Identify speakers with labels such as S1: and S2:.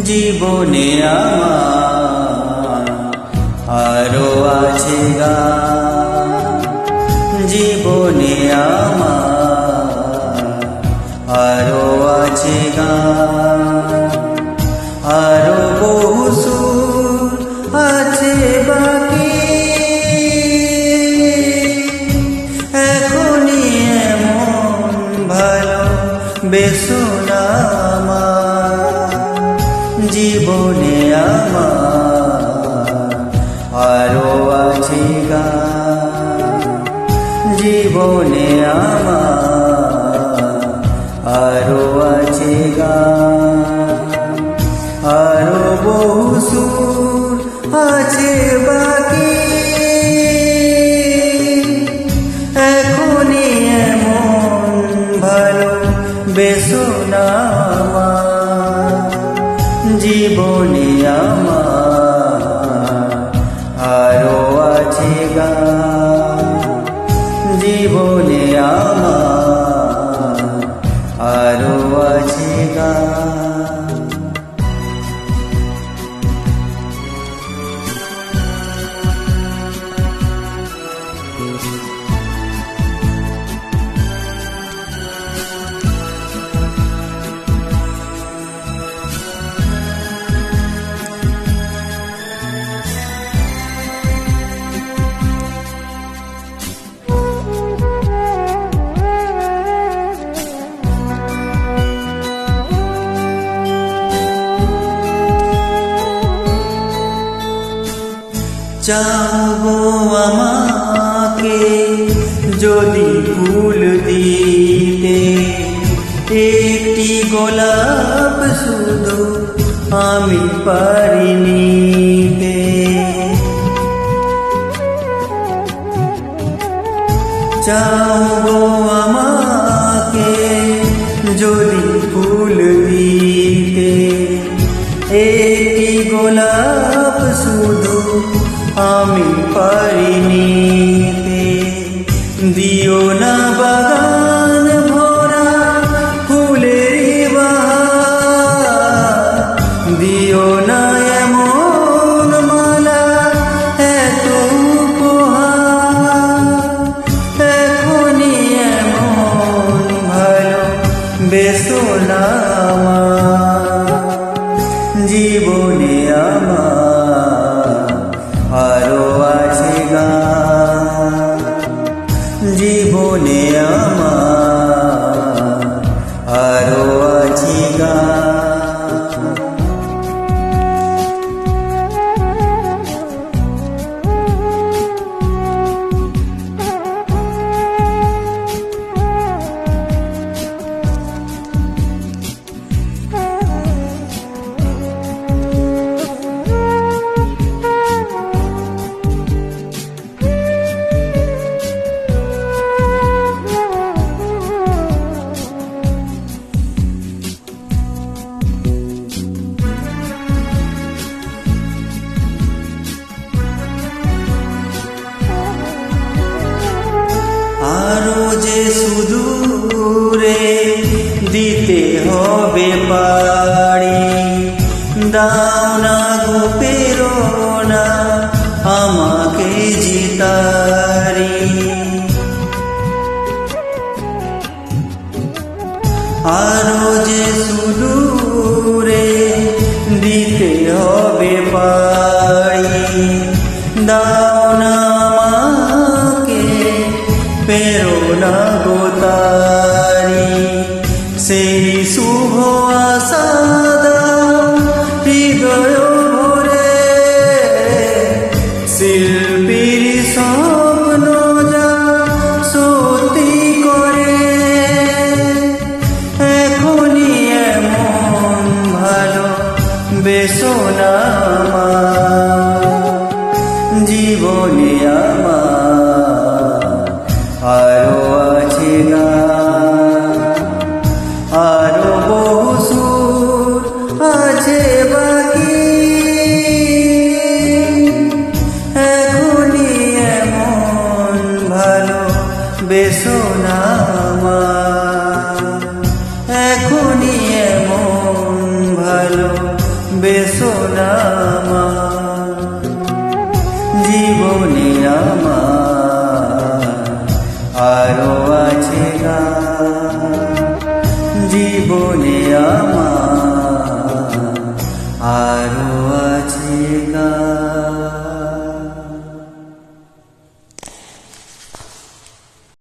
S1: জীবনে আমার আরো আছে গান, জীবনে আমার আরো আছে গান, আরো বহু সুর আছে বাকি, এখনই এমন ভালো বেসো না জীবনে আমার আরো আছে গান, জীবনে আমার আরো আছে গান, আরো বহু সুর আছে বাকি, এখনই এমন ভালো বেসো না জীবনে আমার আরো আছে গান, জীবনে আমার আরো আছে গান। চাবো আমাকে যদি ফুল দিতে, একটি গোলাপ শুধু আমি পারিনি নিতে, চাবো আমাকে যদি ফুল দিতে, একটি গোলাপ শুধু আমি পারিনি নিতে, দিও না বাগান ভরা ফুলের বাহার, দিও না এমন মালা এত উপহার, এখনই এমন ভালো বেসো না জীবনে আমার আরো আছে গান, জীবনে আমার আরো আছে গান। আরো যে সুদূরে দিতে হবে পারি, দাও না গো প্রেরণা আমাকে জিতারি, আরো যে সুদূরে দিতে হবে পারি, দাও না প্রেরণা গো তারি, সেই শুভ আশা দাও হৃদয় ভরে, বেসোনা জীবনে আমার আরো আছে গান, আরো বহু সুর আছে বাকি, এখনই এমন ভালো বেসোনা এখনই এমন ভালো বেসোনা জীবনে আমার আরো আছে গান, জীবনে আমার আরো আছে গান।